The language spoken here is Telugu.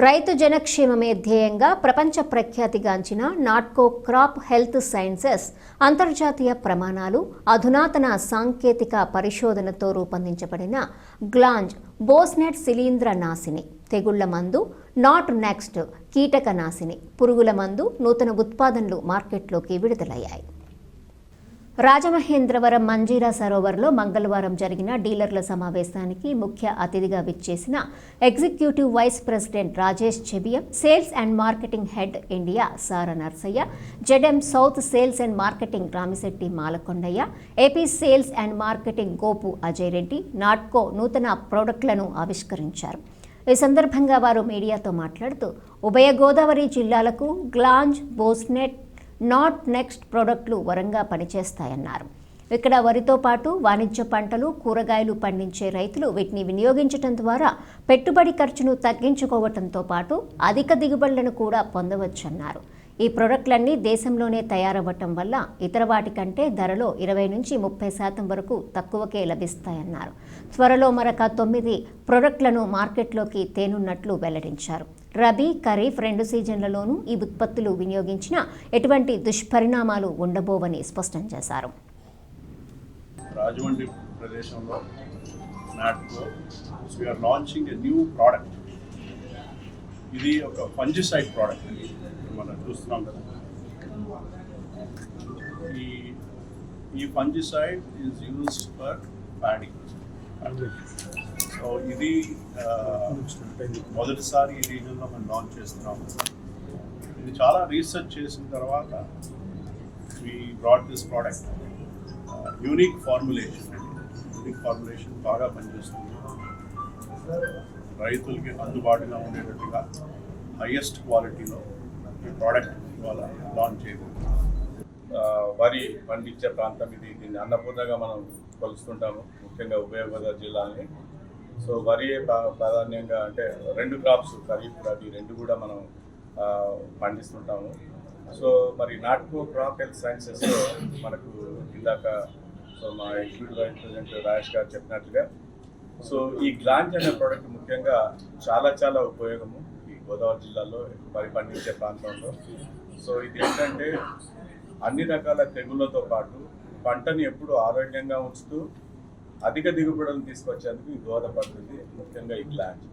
రైతు జనక్షేమమే ధ్యేయంగా ప్రపంచ ప్రఖ్యాతిగాంచిన నాట్కో క్రాప్ హెల్త్ సైన్సెస్ అంతర్జాతీయ ప్రమాణాలు అధునాతన సాంకేతిక పరిశోధనతో రూపొందించబడిన గ్లాంజ్ బోస్నెట్ శిలీంద్ర నాశిని, తెగుళ్ల మందు, నాట్ నెక్స్ట్ కీటక నాశిని, పురుగుల మందు నూతన ఉత్పాదనలు మార్కెట్లోకి విడుదలయ్యాయి. రాజమహేంద్రవరం మంజీరా సరోవర్లో మంగళవారం జరిగిన డీలర్ల సమావేశానికి ముఖ్య అతిథిగా విచ్చేసిన executive vice president Rajesh Chebiyam, sales and marketing head India Sara Narsaiah, ZM south sales and marketing Ramishetti Malakondaiah, AP sales and marketing Gopu Ajay Reddy Natco నూతన ప్రోడక్ట్లను ఆవిష్కరించారు. ఈ సందర్భంగా వారు మీడియాతో మాట్లాడుతూ ఉభయ గోదావరి జిల్లాలకు గ్లాంజ్ బోస్నెట్ నాట్ నెక్స్ట్ ప్రోడక్ట్లు వరంగా పనిచేస్తాయన్నారు. ఇక్కడ వరితో పాటు వాణిజ్య పంటలు, కూరగాయలు పండించే రైతులు వీటిని వినియోగించడం ద్వారా పెట్టుబడి ఖర్చును తగ్గించుకోవడంతో పాటు అధిక దిగుబడులను కూడా పొందవచ్చన్నారు. ఈ ప్రోడక్ట్లన్నీ దేశంలోనే తయారవ్వటం వల్ల ఇతర వాటి కంటే ధరలో 20 నుంచి 30% వరకు తక్కువకే లభిస్తాయన్నారు. త్వరలో మరొక 9 ప్రోడక్ట్లను మార్కెట్లోకి తేనున్నట్లు వెల్లడించారు. రబీ, ఖరీఫ్ 2 సీజన్లలోనూ ఈ ఉత్పత్తులు వినియోగించిన ఎటువంటి దుష్పరిణామాలు ఉండబోవని స్పష్టం చేశారు. రాజమండ్రి ప్రదేశంలో Natco we are launching a new product. ఇది ఒక ఫంజిసైడ్ ప్రోడక్ట్ అని మనం చూస్తున్నాం కదా. ఈ fungicide is used for paddy. So ఇది మొదటిసారి ఈ రీజన్లో మనం లాంచ్ చేస్తున్నాము. ఇది చాలా రీసెర్చ్ చేసిన తర్వాత we brought this product. Unique formulation బాగా పనిచేస్తుంది. రైతులకి అందుబాటుగా ఉండేటట్టుగా హైయెస్ట్ క్వాలిటీలో ఈ ప్రోడక్ట్ ఇవాళ లాంచ్ చేయడం. వరి పండించే ప్రాంతం ఇది. దీన్ని అన్నపూర్ణగా మనం కొలుస్తుంటాము, ముఖ్యంగా ఉభయ గోదావరి జిల్లాని. సో వరి ప్రాధాన్యంగా అంటే 2 క్రాప్స్, ఖరీఫ్, రబీ 2 కూడా మనం పండిస్తుంటాము. సో మరి నాట్కో క్రాప్ హెల్త్ సైన్సెస్లో మనకు ఇందాక మా ఎగ్జిక్యూటివ్ వైస్ ప్రెసిడెంట్ రాజేష్ గారు చెప్పినట్టుగా సో ఈ గ్లాంజ్ అనే ప్రోడక్ట్ ముఖ్యంగా చాలా ఉపయోగము ఈ గోదావరి జిల్లాలో వరి పండించే ప్రాంతంలో. సో ఇది ఏంటంటే అన్ని రకాల తెగుళ్లతో పాటు పంటని ఎప్పుడు ఆరోగ్యంగా ఉంచుతూ అధిక దిగుబడులను తీసుకొచ్చేందుకు ఇది దోహదపడుతుంది, ముఖ్యంగా ఈ గ్లాంజ్.